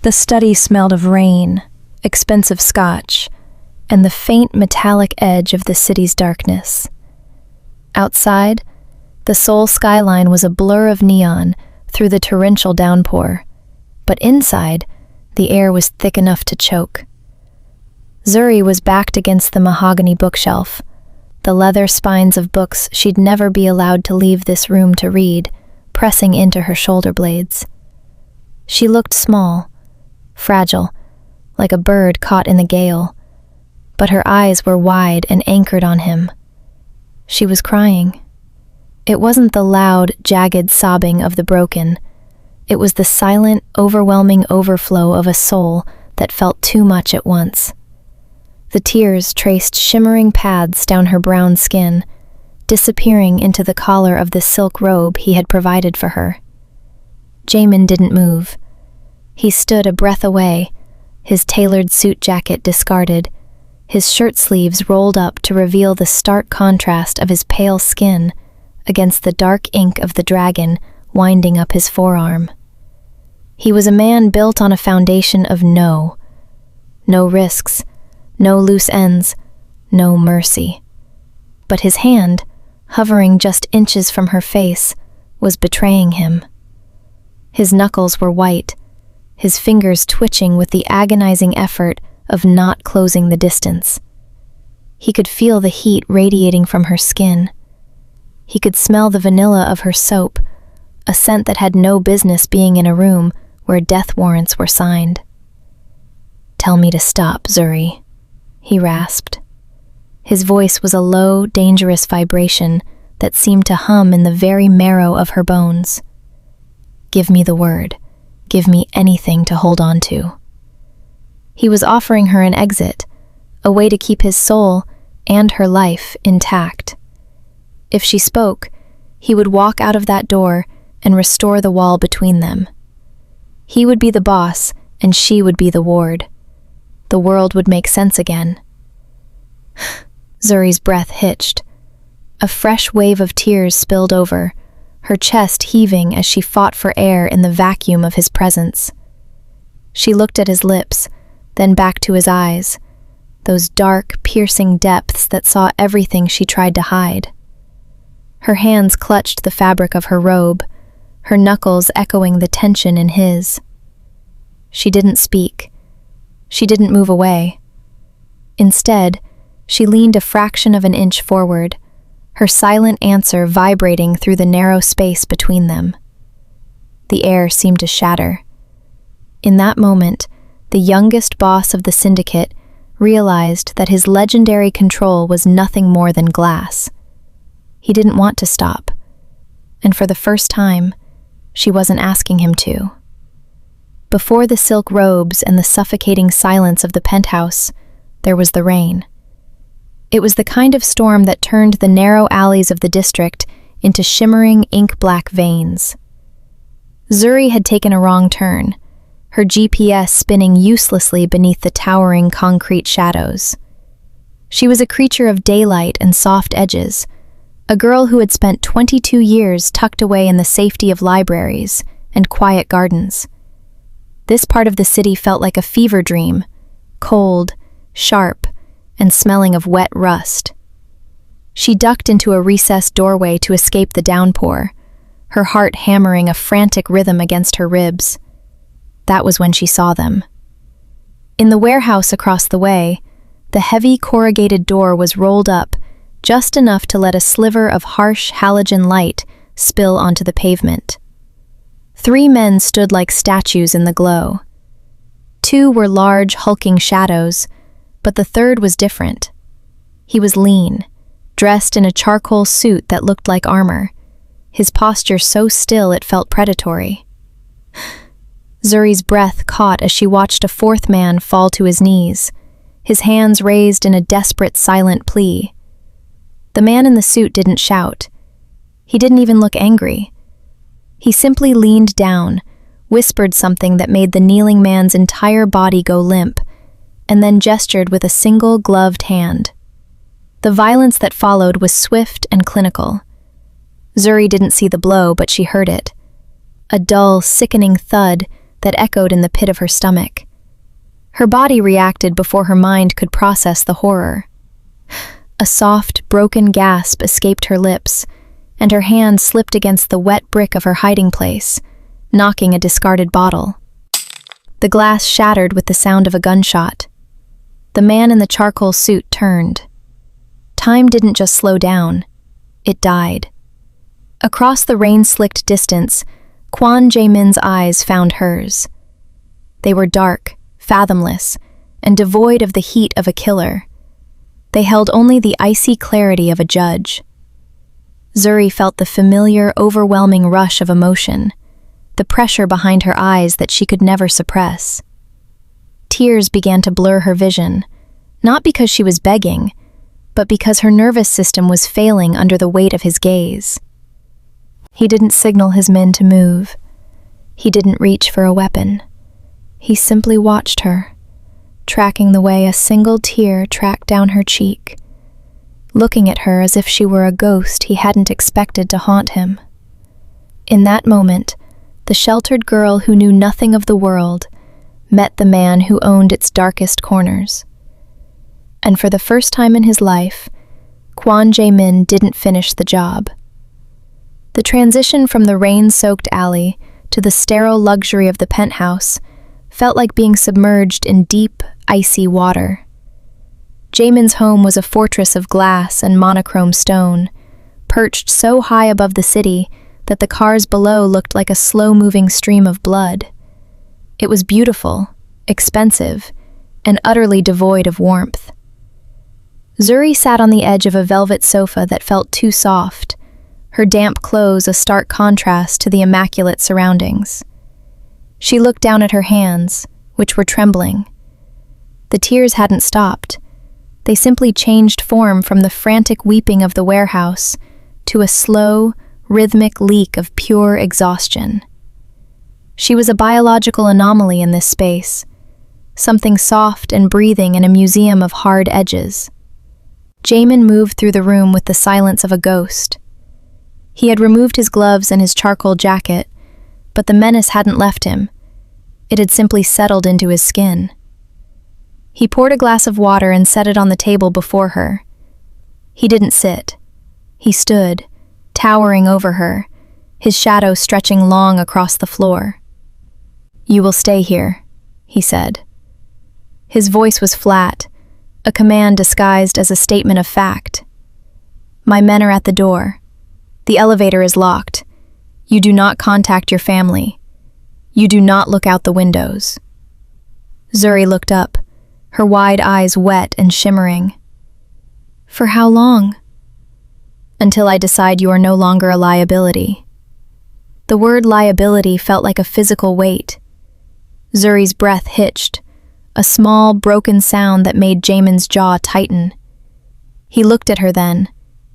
The study smelled of rain, expensive scotch, and the faint metallic edge of the city's darkness. Outside, the Seoul skyline was a blur of neon through the torrential downpour, but inside, the air was thick enough to choke. Zuri was backed against the mahogany bookshelf, the leather spines of books she'd never be allowed to leave this room to read, pressing into her shoulder blades. She looked small, fragile, like a bird caught in the gale, but her eyes were wide and anchored on him. She was crying. It wasn't the loud, jagged sobbing of the broken. It was the silent, overwhelming overflow of a soul that felt too much at once. The tears traced shimmering paths down her brown skin, disappearing into the collar of the silk robe he had provided for her. Jamin didn't move. He stood a breath away, his tailored suit jacket discarded, his shirt sleeves rolled up to reveal the stark contrast of his pale skin against the dark ink of the dragon winding up his forearm. He was a man built on a foundation of no risks, no loose ends, no mercy. But his hand, hovering just inches from her face, was betraying him. His knuckles were white, his fingers twitching with the agonizing effort of not closing the distance. He could feel the heat radiating from her skin. He could smell the vanilla of her soap, a scent that had no business being in a room where death warrants were signed. "Tell me to stop, Zuri," he rasped. His voice was a low, dangerous vibration that seemed to hum in the very marrow of her bones. "Give me the word. Give me anything to hold on to." He was offering her an exit, a way to keep his soul and her life intact. If she spoke, he would walk out of that door and restore the wall between them. He would be the boss, and she would be the ward. The world would make sense again. Zuri's breath hitched. A fresh wave of tears spilled over, her chest heaving as she fought for air in the vacuum of his presence. She looked at his lips, then back to his eyes, those dark, piercing depths that saw everything she tried to hide. Her hands clutched the fabric of her robe, her knuckles echoing the tension in his. She didn't speak. She didn't move away. Instead, she leaned a fraction of an inch forward, her silent answer vibrating through the narrow space between them. The air seemed to shatter. In that moment, the youngest boss of the syndicate realized that his legendary control was nothing more than glass. He didn't want to stop, and for the first time, she wasn't asking him to. Before the silk robes and the suffocating silence of the penthouse, there was the rain. It was the kind of storm that turned the narrow alleys of the district into shimmering ink-black veins. Zuri had taken a wrong turn, her GPS spinning uselessly beneath the towering concrete shadows. She was a creature of daylight and soft edges, a girl who had spent 22 years tucked away in the safety of libraries and quiet gardens. This part of the city felt like a fever dream, cold, sharp, and smelling of wet rust. She ducked into a recessed doorway to escape the downpour, her heart hammering a frantic rhythm against her ribs. That was when she saw them. In the warehouse across the way, the heavy corrugated door was rolled up, just enough to let a sliver of harsh halogen light spill onto the pavement. 3 men stood like statues in the glow. 2 were large, hulking shadows, but the third was different. He was lean, dressed in a charcoal suit that looked like armor, his posture so still it felt predatory. Zuri's breath caught as she watched a 4th man fall to his knees, his hands raised in a desperate, silent plea. The man in the suit didn't shout. He didn't even look angry. He simply leaned down, whispered something that made the kneeling man's entire body go limp, and then gestured with a single gloved hand. The violence that followed was swift and clinical. Zuri didn't see the blow, but she heard it. A dull, sickening thud that echoed in the pit of her stomach. Her body reacted before her mind could process the horror. A soft, broken gasp escaped her lips, and her hand slipped against the wet brick of her hiding place, knocking a discarded bottle. The glass shattered with the sound of a gunshot. The man in the charcoal suit turned. Time didn't just slow down, it died. Across the rain-slicked distance, Kwon Jae-min's eyes found hers. They were dark, fathomless, and devoid of the heat of a killer. They held only the icy clarity of a judge. Zuri felt the familiar, overwhelming rush of emotion, the pressure behind her eyes that she could never suppress. Tears began to blur her vision, not because she was begging, but because her nervous system was failing under the weight of his gaze. He didn't signal his men to move. He didn't reach for a weapon. He simply watched her, tracking the way a single tear tracked down her cheek, looking at her as if she were a ghost he hadn't expected to haunt him. In that moment, the sheltered girl who knew nothing of the world met the man who owned its darkest corners. And for the first time in his life, Kwon Jae-min didn't finish the job. The transition from the rain-soaked alley to the sterile luxury of the penthouse felt like being submerged in deep, icy water. Jaemin's home was a fortress of glass and monochrome stone, perched so high above the city that the cars below looked like a slow-moving stream of blood. It was beautiful, expensive, and utterly devoid of warmth. Zuri sat on the edge of a velvet sofa that felt too soft, her damp clothes a stark contrast to the immaculate surroundings. She looked down at her hands, which were trembling. The tears hadn't stopped. They simply changed form from the frantic weeping of the warehouse to a slow, rhythmic leak of pure exhaustion. She was a biological anomaly in this space, something soft and breathing in a museum of hard edges. Jaemin moved through the room with the silence of a ghost. He had removed his gloves and his charcoal jacket, but the menace hadn't left him. It had simply settled into his skin. He poured a glass of water and set it on the table before her. He didn't sit. He stood, towering over her, his shadow stretching long across the floor. "You will stay here," he said. His voice was flat, a command disguised as a statement of fact. "My men are at the door. The elevator is locked. You do not contact your family. You do not look out the windows." Zuri looked up, her wide eyes wet and shimmering. "For how long?" "Until I decide you are no longer a liability." The word liability felt like a physical weight. Zuri's breath hitched, a small, broken sound that made Jaemin's jaw tighten. He looked at her then,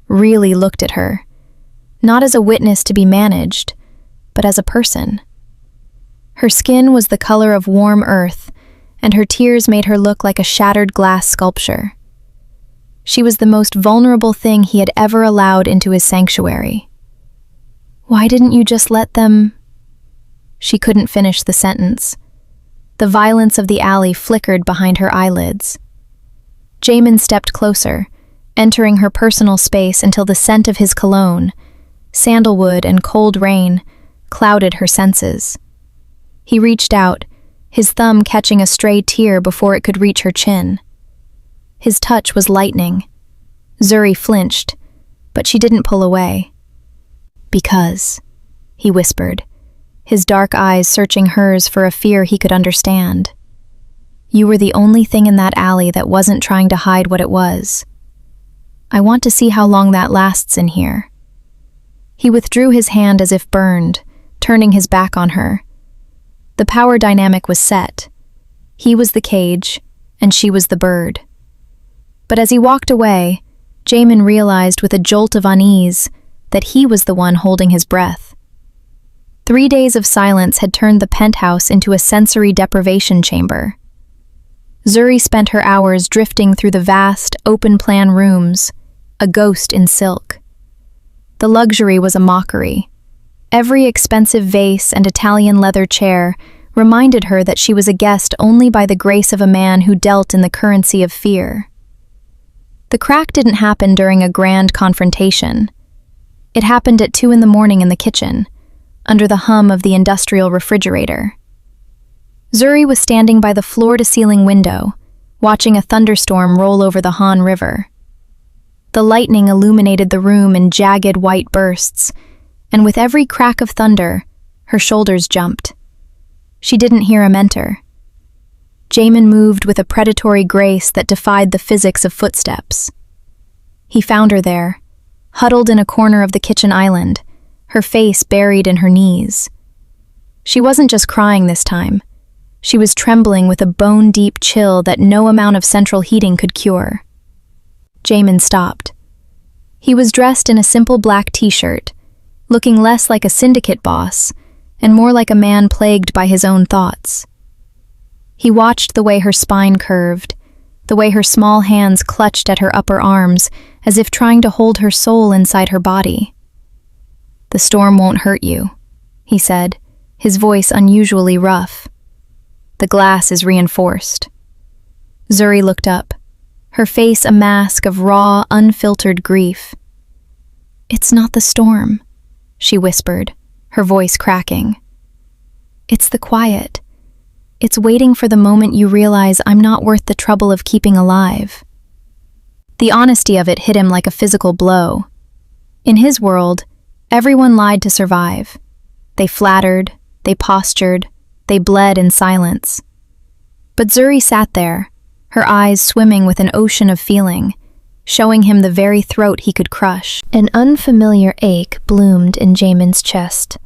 really looked at her, not as a witness to be managed, but as a person. Her skin was the color of warm earth, and her tears made her look like a shattered glass sculpture. She was the most vulnerable thing he had ever allowed into his sanctuary. "Why didn't you just let them—" She couldn't finish the sentence. The violence of the alley flickered behind her eyelids. Jaemin stepped closer, entering her personal space until the scent of his cologne, sandalwood and cold rain, clouded her senses. He reached out, his thumb catching a stray tear before it could reach her chin. His touch was lightning. Zuri flinched, but she didn't pull away. "Because," he whispered, his dark eyes searching hers for a fear he could understand. "You were the only thing in that alley that wasn't trying to hide what it was. I want to see how long that lasts in here." He withdrew his hand as if burned, turning his back on her. The power dynamic was set. He was the cage, and she was the bird. But as he walked away, Jaemin realized with a jolt of unease that he was the one holding his breath. 3 days of silence had turned the penthouse into a sensory deprivation chamber. Zuri spent her hours drifting through the vast, open-plan rooms, a ghost in silk. The luxury was a mockery. Every expensive vase and Italian leather chair reminded her that she was a guest only by the grace of a man who dealt in the currency of fear. The crack didn't happen during a grand confrontation. It happened at 2 a.m. in the kitchen, under the hum of the industrial refrigerator. Zuri was standing by the floor-to-ceiling window, watching a thunderstorm roll over the Han River. The lightning illuminated the room in jagged white bursts, and with every crack of thunder, her shoulders jumped. She didn't hear him enter. Jamin moved with a predatory grace that defied the physics of footsteps. He found her there, huddled in a corner of the kitchen island, her face buried in her knees. She wasn't just crying this time. She was trembling with a bone-deep chill that no amount of central heating could cure. Jamin stopped. He was dressed in a simple black t-shirt, looking less like a syndicate boss and more like a man plagued by his own thoughts. He watched the way her spine curved, the way her small hands clutched at her upper arms as if trying to hold her soul inside her body. "The storm won't hurt you," he said, his voice unusually rough. "The glass is reinforced." Zuri looked up, her face a mask of raw, unfiltered grief. "It's not the storm," she whispered, her voice cracking. "It's the quiet. It's waiting for the moment you realize I'm not worth the trouble of keeping alive." The honesty of it hit him like a physical blow. In his world, everyone lied to survive. They flattered, they postured, they bled in silence. But Zuri sat there, her eyes swimming with an ocean of feeling, showing him the very throat he could crush. An unfamiliar ache bloomed in Jamin's chest,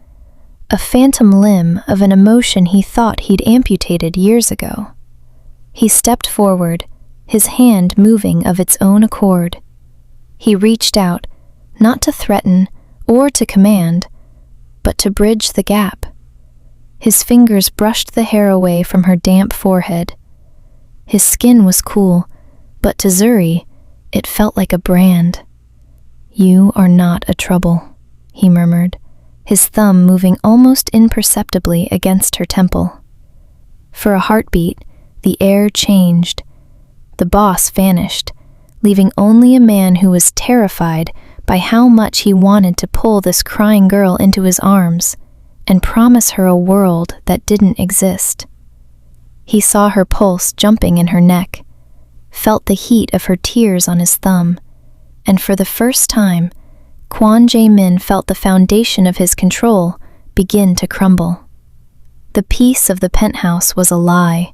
a phantom limb of an emotion he thought he'd amputated years ago. He stepped forward, his hand moving of its own accord. He reached out, not to threaten or to command, but to bridge the gap. His fingers brushed the hair away from her damp forehead. His skin was cool, but to Zuri, it felt like a brand. "You are not a trouble," he murmured, his thumb moving almost imperceptibly against her temple. For a heartbeat, the air changed. The boss vanished, leaving only a man who was terrified by how much he wanted to pull this crying girl into his arms and promise her a world that didn't exist. He saw her pulse jumping in her neck, felt the heat of her tears on his thumb, and for the first time, Kwon Jae-min felt the foundation of his control begin to crumble. The peace of the penthouse was a lie,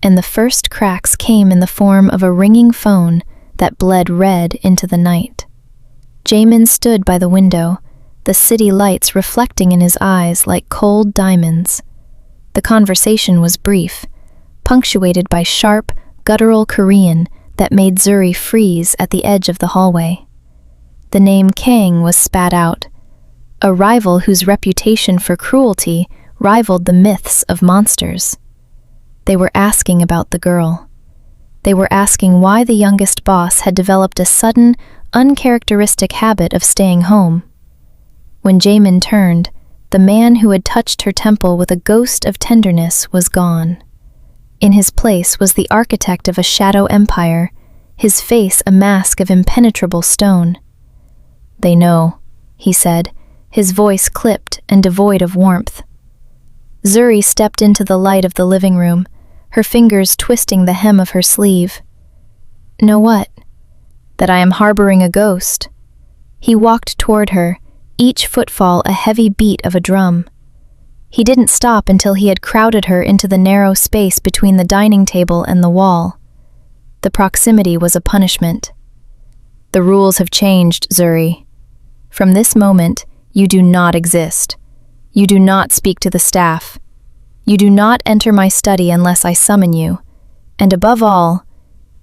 and the first cracks came in the form of a ringing phone that bled red into the night. Jamin stood by the window, the city lights reflecting in his eyes like cold diamonds. The conversation was brief, punctuated by sharp, guttural Korean that made Zuri freeze at the edge of the hallway. The name Kang was spat out, a rival whose reputation for cruelty rivaled the myths of monsters. They were asking about the girl. They were asking why the youngest boss had developed a sudden, uncharacteristic habit of staying home. When Jamin turned, the man who had touched her temple with a ghost of tenderness was gone. In his place was the architect of a shadow empire, his face a mask of impenetrable stone. "They know," he said, his voice clipped and devoid of warmth. Zuri stepped into the light of the living room, her fingers twisting the hem of her sleeve. "Know what?" "That I am harboring a ghost." He walked toward her, each footfall a heavy beat of a drum. He didn't stop until he had crowded her into the narrow space between the dining table and the wall. The proximity was a punishment. "The rules have changed, Zuri. From this moment, you do not exist. You do not speak to the staff. You do not enter my study unless I summon you. And above all,"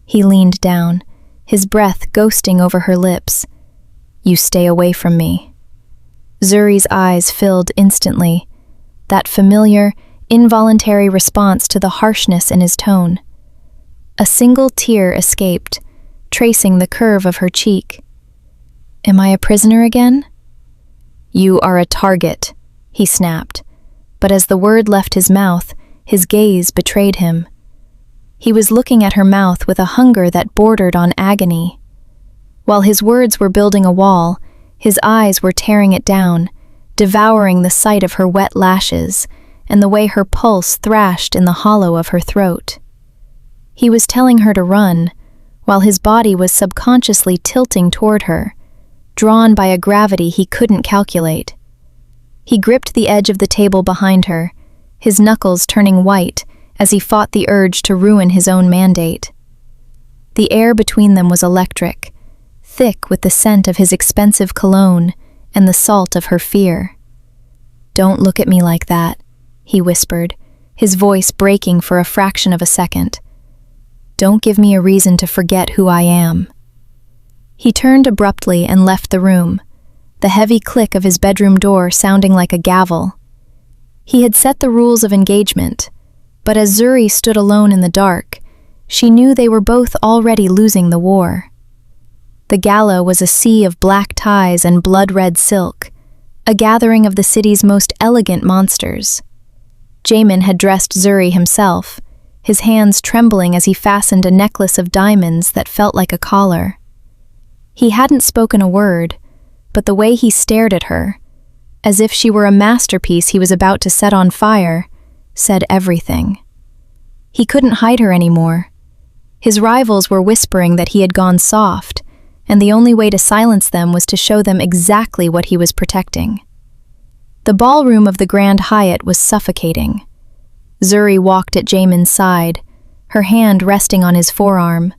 he leaned down, his breath ghosting over her lips, "you stay away from me." Zuri's eyes filled instantly, that familiar, involuntary response to the harshness in his tone. A single tear escaped, tracing the curve of her cheek. "Am I a prisoner again?" "You are a target," he snapped, but as the word left his mouth, his gaze betrayed him. He was looking at her mouth with a hunger that bordered on agony. While his words were building a wall, his eyes were tearing it down, devouring the sight of her wet lashes and the way her pulse thrashed in the hollow of her throat. He was telling her to run, while his body was subconsciously tilting toward her, drawn by a gravity he couldn't calculate. He gripped the edge of the table behind her, his knuckles turning white as he fought the urge to ruin his own mandate. The air between them was electric, thick with the scent of his expensive cologne and the salt of her fear. "Don't look at me like that," he whispered, his voice breaking for a fraction of a second. "Don't give me a reason to forget who I am." He turned abruptly and left the room, the heavy click of his bedroom door sounding like a gavel. He had set the rules of engagement, but as Zuri stood alone in the dark, she knew they were both already losing the war. The gala was a sea of black ties and blood-red silk, a gathering of the city's most elegant monsters. Jamin had dressed Zuri himself, his hands trembling as he fastened a necklace of diamonds that felt like a collar. He hadn't spoken a word, but the way he stared at her, as if she were a masterpiece he was about to set on fire, said everything. He couldn't hide her anymore. His rivals were whispering that he had gone soft, and the only way to silence them was to show them exactly what he was protecting. The ballroom of the Grand Hyatt was suffocating. Zuri walked at Jamin's side, her hand resting on his forearm.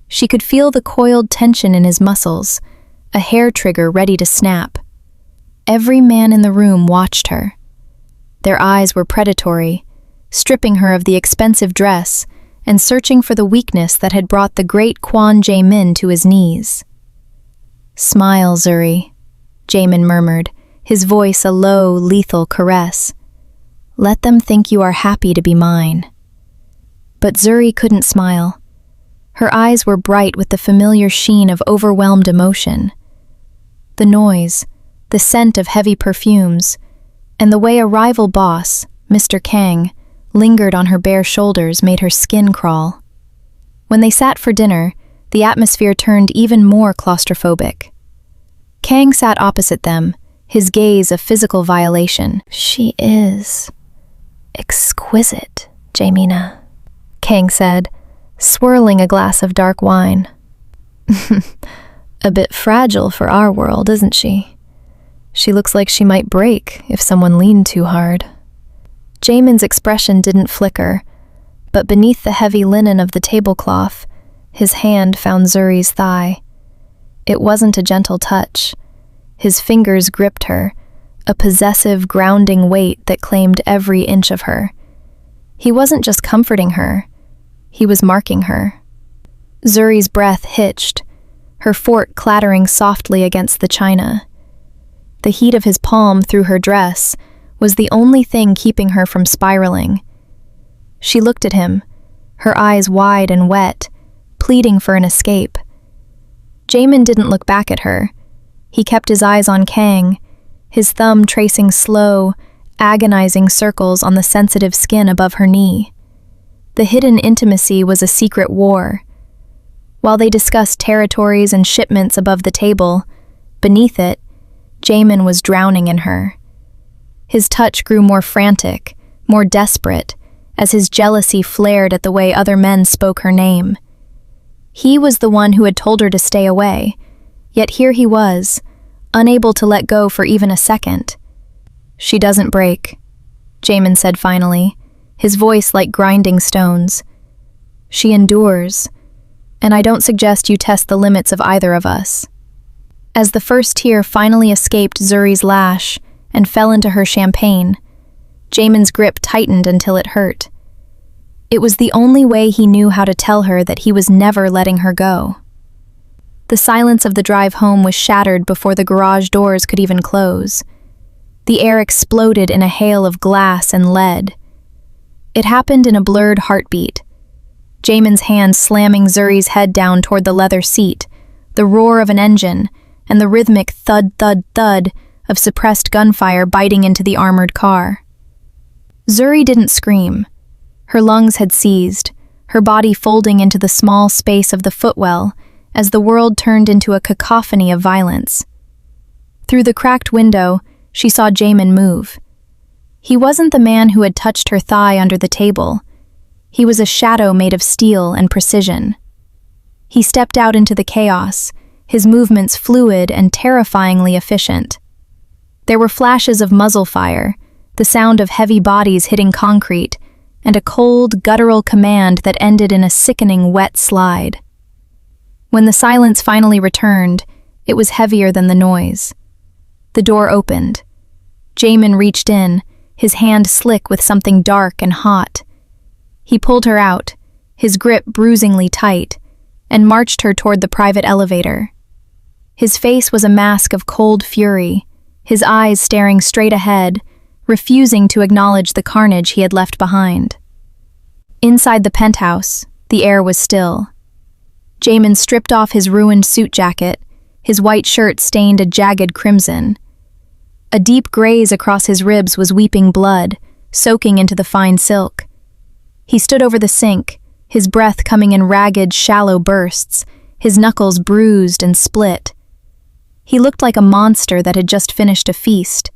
She could feel the coiled tension in his muscles, a hair trigger ready to snap. Every man in the room watched her. Their eyes were predatory, stripping her of the expensive dress and searching for the weakness that had brought the great Quan Jamin to his knees. "Smile, Zuri," Jamin murmured, his voice a low, lethal caress. "Let them think you are happy to be mine." But Zuri couldn't smile. Her eyes were bright with the familiar sheen of overwhelmed emotion. The noise, the scent of heavy perfumes, and the way a rival boss, Mr. Kang, lingered on her bare shoulders made her skin crawl. When they sat for dinner, the atmosphere turned even more claustrophobic. Kang sat opposite them, his gaze a physical violation. "She is exquisite, Jamina," Kang said, swirling a glass of dark wine. "A bit fragile for our world, isn't she? She looks like she might break if someone leaned too hard." Jamin's expression didn't flicker, but beneath the heavy linen of the tablecloth, his hand found Zuri's thigh. It wasn't a gentle touch. His fingers gripped her, a possessive, grounding weight that claimed every inch of her. He wasn't just comforting her, he was marking her. Zuri's breath hitched, her fork clattering softly against the china. The heat of his palm through her dress was the only thing keeping her from spiraling. She looked at him, her eyes wide and wet, pleading for an escape. Jamin didn't look back at her. He kept his eyes on Kang, his thumb tracing slow, agonizing circles on the sensitive skin above her knee. The hidden intimacy was a secret war. While they discussed territories and shipments above the table, beneath it, Jamin was drowning in her. His touch grew more frantic, more desperate, as his jealousy flared at the way other men spoke her name. He was the one who had told her to stay away, yet here he was, unable to let go for even a second. "She doesn't break," Jamin said finally, his voice like grinding stones. "She endures, and I don't suggest you test the limits of either of us." As the first tear finally escaped Zuri's lash and fell into her champagne, Jamin's grip tightened until it hurt. It was the only way he knew how to tell her that he was never letting her go. The silence of the drive home was shattered before the garage doors could even close. The air exploded in a hail of glass and lead. It happened in a blurred heartbeat. Jamin's hand slamming Zuri's head down toward the leather seat, the roar of an engine, and the rhythmic thud-thud-thud of suppressed gunfire biting into the armored car. Zuri didn't scream. Her lungs had seized, her body folding into the small space of the footwell as the world turned into a cacophony of violence. Through the cracked window, she saw Jamin move. He wasn't the man who had touched her thigh under the table. He was a shadow made of steel and precision. He stepped out into the chaos, his movements fluid and terrifyingly efficient. There were flashes of muzzle fire, the sound of heavy bodies hitting concrete, and a cold, guttural command that ended in a sickening wet slide. When the silence finally returned, it was heavier than the noise. The door opened. Jamin reached in, his hand slick with something dark and hot. He pulled her out, his grip bruisingly tight, and marched her toward the private elevator. His face was a mask of cold fury, his eyes staring straight ahead, refusing to acknowledge the carnage he had left behind. Inside the penthouse, the air was still. Jamin stripped off his ruined suit jacket, his white shirt stained a jagged crimson. A deep graze across his ribs was weeping blood, soaking into the fine silk. He stood over the sink, his breath coming in ragged, shallow bursts, his knuckles bruised and split. He looked like a monster that had just finished a feast.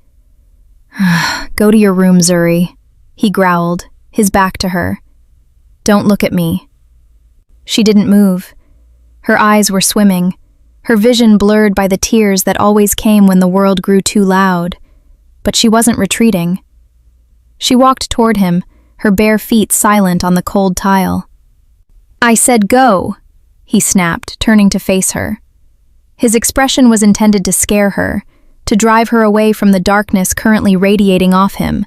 "Go to your room, Zuri," he growled, his back to her. "Don't look at me." She didn't move. Her eyes were swimming, her vision blurred by the tears that always came when the world grew too loud. But she wasn't retreating. She walked toward him, her bare feet silent on the cold tile. "I said go," he snapped, turning to face her. His expression was intended to scare her, to drive her away from the darkness currently radiating off him.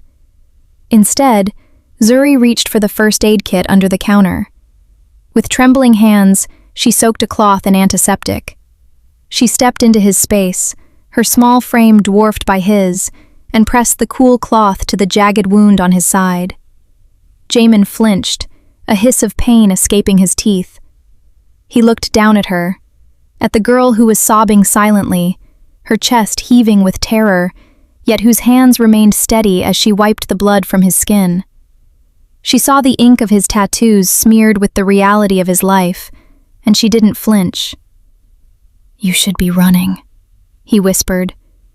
Instead, Zuri reached for the first aid kit under the counter. With trembling hands, she soaked a cloth in antiseptic. She stepped into his space, her small frame dwarfed by his, and pressed the cool cloth to the jagged wound on his side. Jamin flinched, a hiss of pain escaping his teeth. He looked down at her, at the girl who was sobbing silently, her chest heaving with terror, yet whose hands remained steady as she wiped the blood from his skin. She saw the ink of his tattoos smeared with the reality of his life, and she didn't flinch. "You should be running," he whispered,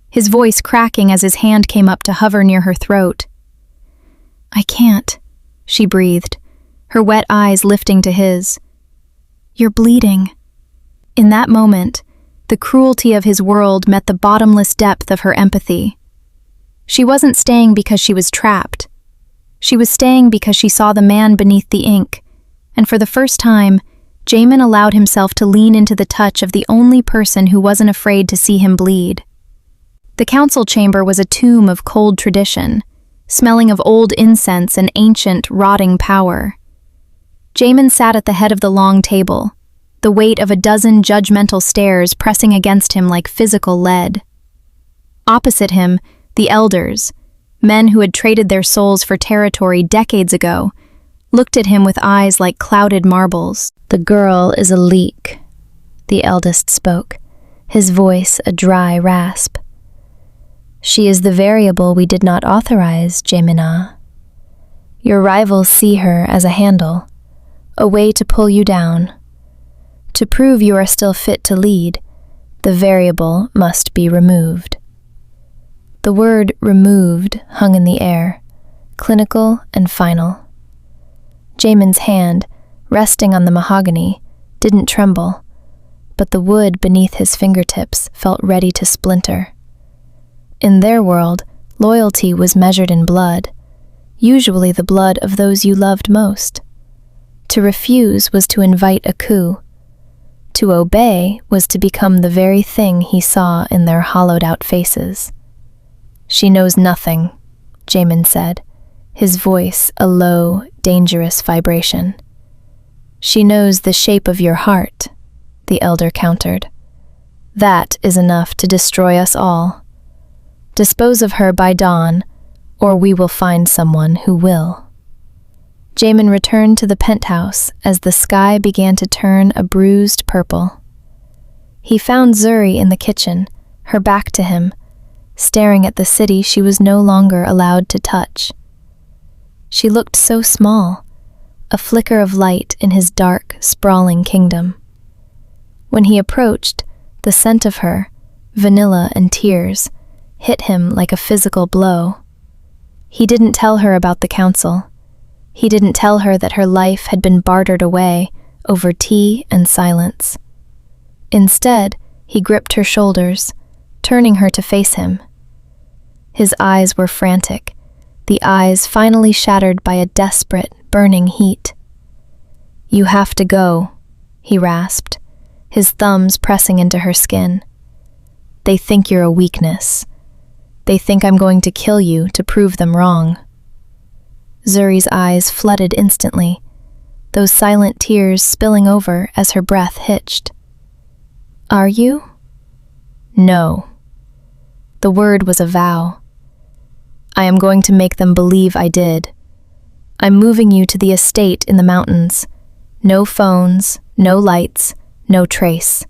his voice cracking as his hand came up to hover near her throat. "I can't," she breathed, her wet eyes lifting to his. "You're bleeding." In that moment, the cruelty of his world met the bottomless depth of her empathy. She wasn't staying because she was trapped. She was staying because she saw the man beneath the ink, and for the first time, Jamin allowed himself to lean into the touch of the only person who wasn't afraid to see him bleed. The council chamber was a tomb of cold tradition, smelling of old incense and ancient, rotting power. Jamin sat at the head of the long table, the weight of a dozen judgmental stares pressing against him like physical lead. Opposite him, the elders, men who had traded their souls for territory decades ago, looked at him with eyes like clouded marbles. "The girl is a leak," the eldest spoke, his voice a dry rasp. "She is the variable we did not authorize, Jamina. Your rivals see her as a handle, a way to pull you down. To prove you are still fit to lead, the variable must be removed." The word "removed" hung in the air, clinical and final. Jamin's hand, resting on the mahogany, didn't tremble, but the wood beneath his fingertips felt ready to splinter. In their world, loyalty was measured in blood, usually the blood of those you loved most. To refuse was to invite a coup. To obey was to become the very thing he saw in their hollowed-out faces. "She knows nothing," Jamin said, his voice a low, dangerous vibration. "She knows the shape of your heart," the elder countered. "That is enough to destroy us all. Dispose of her by dawn, or we will find someone who will." Jamin returned to the penthouse as the sky began to turn a bruised purple. He found Zuri in the kitchen, her back to him, staring at the city she was no longer allowed to touch. She looked so small, a flicker of light in his dark, sprawling kingdom. When he approached, the scent of her, vanilla and tears, hit him like a physical blow. He didn't tell her about the council. He didn't tell her that her life had been bartered away over tea and silence. Instead, he gripped her shoulders, turning her to face him. His eyes were frantic, the eyes finally shattered by a desperate, burning heat. "You have to go," he rasped, his thumbs pressing into her skin. "They think you're a weakness. They think I'm going to kill you to prove them wrong." Zuri's eyes flooded instantly, those silent tears spilling over as her breath hitched. "Are you?" "No." The word was a vow. "I am going to make them believe I did. I'm moving you to the estate in the mountains. No phones, no lights, no trace.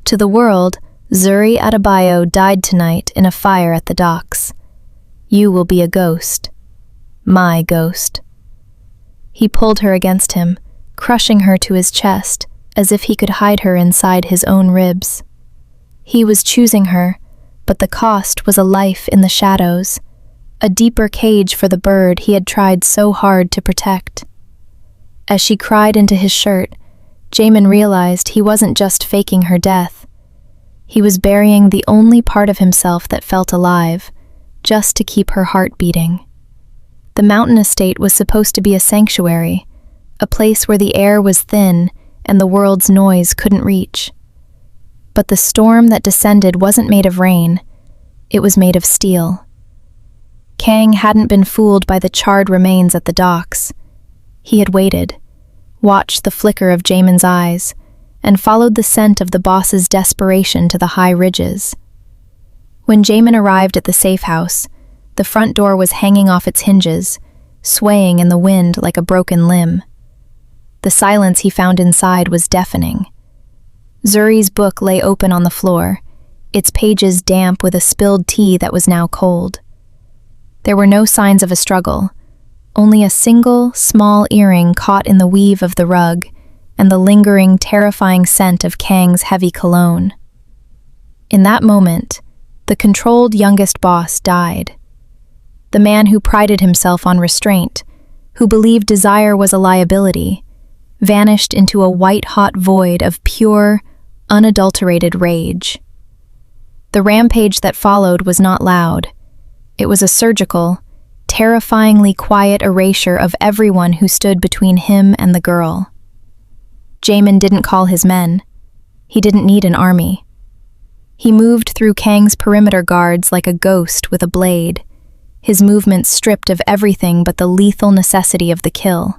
To the world, Zuri Adebayo died tonight in a fire at the docks. You will be a ghost. My ghost." He pulled her against him, crushing her to his chest, as if he could hide her inside his own ribs. He was choosing her, but the cost was a life in the shadows, a deeper cage for the bird he had tried so hard to protect. As she cried into his shirt, Jamin realized he wasn't just faking her death. He was burying the only part of himself that felt alive, just to keep her heart beating. The mountain estate was supposed to be a sanctuary, a place where the air was thin and the world's noise couldn't reach. But the storm that descended wasn't made of rain, it was made of steel. Kang hadn't been fooled by the charred remains at the docks. He had waited, watched the flicker of Jamin's eyes, and followed the scent of the boss's desperation to the high ridges. When Jamin arrived at the safe house, the front door was hanging off its hinges, swaying in the wind like a broken limb. The silence he found inside was deafening. Zuri's book lay open on the floor, its pages damp with a spilled tea that was now cold. There were no signs of a struggle, only a single, small earring caught in the weave of the rug, and the lingering, terrifying scent of Kang's heavy cologne. In that moment, the controlled youngest boss died. The man who prided himself on restraint, who believed desire was a liability, vanished into a white-hot void of pure, unadulterated rage. The rampage that followed was not loud. It was a surgical, terrifyingly quiet erasure of everyone who stood between him and the girl. Jamin didn't call his men. He didn't need an army. He moved through Kang's perimeter guards like a ghost with a blade, his movements stripped of everything but the lethal necessity of the kill.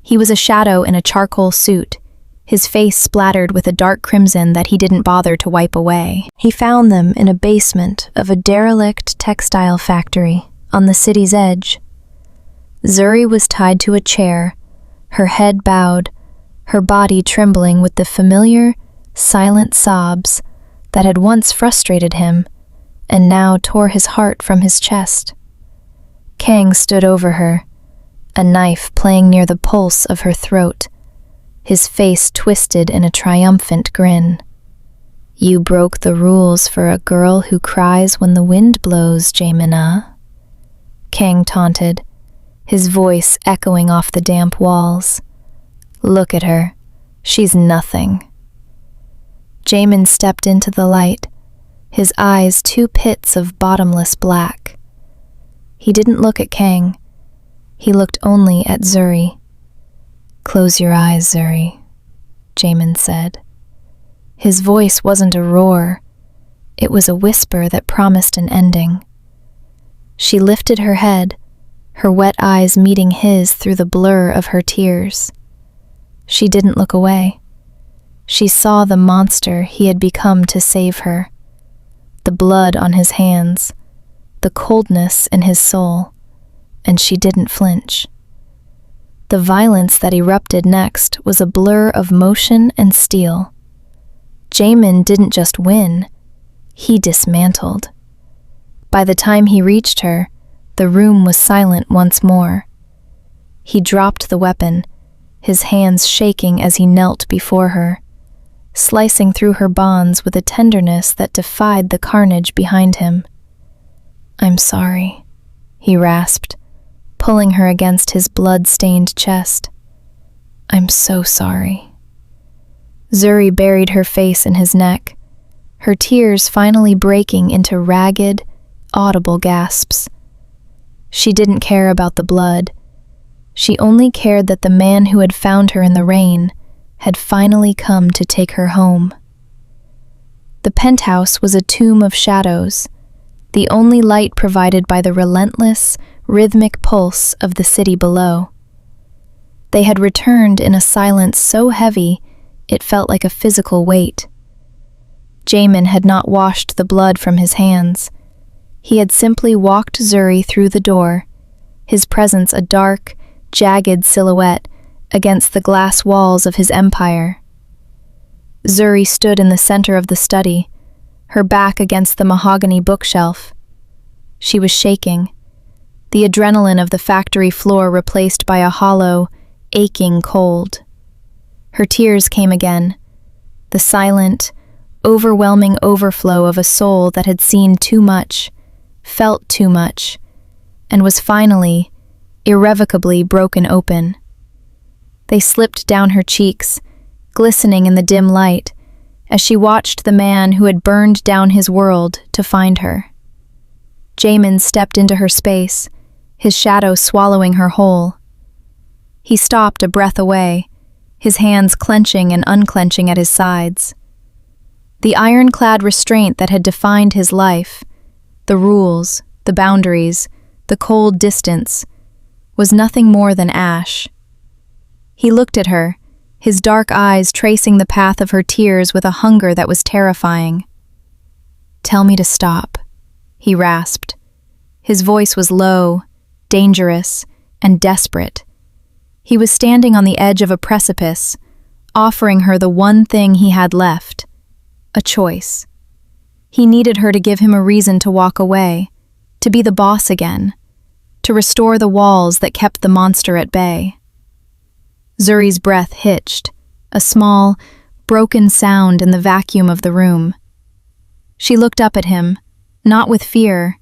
He was a shadow in a charcoal suit, his face splattered with a dark crimson that he didn't bother to wipe away. He found them in a basement of a derelict textile factory on the city's edge. Zuri was tied to a chair, her head bowed, her body trembling with the familiar, silent sobs that had once frustrated him and now tore his heart from his chest. Kang stood over her, a knife playing near the pulse of her throat, his face twisted in a triumphant grin. "You broke the rules for a girl who cries when the wind blows, Jamina," Kang taunted, his voice echoing off the damp walls. "Look at her. She's nothing." Jamin stepped into the light, his eyes two pits of bottomless black. He didn't look at Kang. He looked only at Zuri. "Close your eyes, Zuri," Jamin said. His voice wasn't a roar. It was a whisper that promised an ending. She lifted her head, her wet eyes meeting his through the blur of her tears. She didn't look away. She saw the monster he had become to save her, the blood on his hands, the coldness in his soul, and she didn't flinch. The violence that erupted next was a blur of motion and steel. Jamin didn't just win, he dismantled. By the time he reached her, the room was silent once more, He dropped the weapon, his hands shaking as he knelt before her, slicing through her bonds with a tenderness that defied the carnage behind him. "I'm sorry," he rasped, pulling her against his blood-stained chest. "I'm so sorry." Zuri buried her face in his neck, her tears finally breaking into ragged, audible gasps. She didn't care about the blood. She only cared that the man who had found her in the rain had finally come to take her home. The penthouse was a tomb of shadows, the only light provided by the relentless, rhythmic pulse of the city below. They had returned in a silence so heavy it felt like a physical weight. Jamin had not washed the blood from his hands. He had simply walked Zuri through the door, his presence a dark, jagged silhouette against the glass walls of his empire. Zuri stood in the center of the study, her back against the mahogany bookshelf. She was shaking, the adrenaline of the factory floor replaced by a hollow, aching cold. Her tears came again, the silent, overwhelming overflow of a soul that had seen too much, felt too much, and was finally, irrevocably broken open. They slipped down her cheeks, glistening in the dim light, as she watched the man who had burned down his world to find her. Jamin stepped into her space, his shadow swallowing her whole. He stopped a breath away, his hands clenching and unclenching at his sides. The ironclad restraint that had defined his life, the rules, the boundaries, the cold distance, was nothing more than ash. He looked at her, his dark eyes tracing the path of her tears with a hunger that was terrifying. "Tell me to stop," he rasped. His voice was low, dangerous, and desperate. He was standing on the edge of a precipice, offering her the one thing he had left, a choice. He needed her to give him a reason to walk away, to be the boss again, to restore the walls that kept the monster at bay. Zuri's breath hitched, a small, broken sound in the vacuum of the room. She looked up at him, not with fear,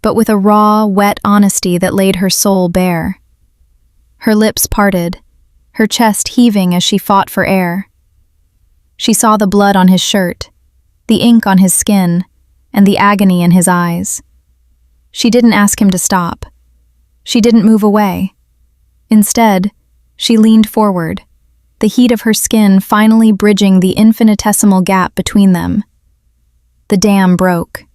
but with a raw, wet honesty that laid her soul bare. Her lips parted, her chest heaving as she fought for air. She saw the blood on his shirt, the ink on his skin, and the agony in his eyes. She didn't ask him to stop. She didn't move away. Instead, she leaned forward, the heat of her skin finally bridging the infinitesimal gap between them. The dam broke.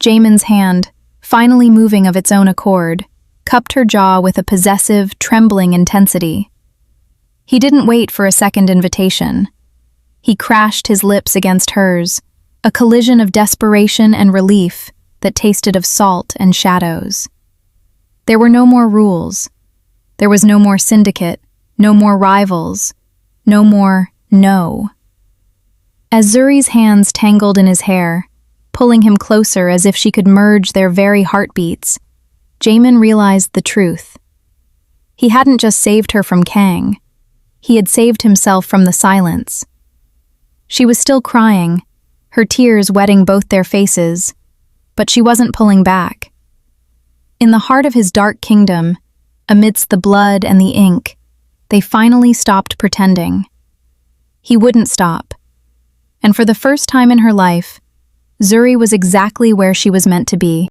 Jamin's hand, finally moving of its own accord, cupped her jaw with a possessive, trembling intensity. He didn't wait for a second invitation. He crashed his lips against hers, a collision of desperation and relief that tasted of salt and shadows. There were no more rules. There was no more syndicate, no more rivals, no more no. As Zuri's hands tangled in his hair, pulling him closer as if she could merge their very heartbeats, Jamin realized the truth. He hadn't just saved her from Kang. He had saved himself from the silence. She was still crying, her tears wetting both their faces, but she wasn't pulling back. In the heart of his dark kingdom, amidst the blood and the ink, they finally stopped pretending. He wouldn't stop. And for the first time in her life, Zuri was exactly where she was meant to be.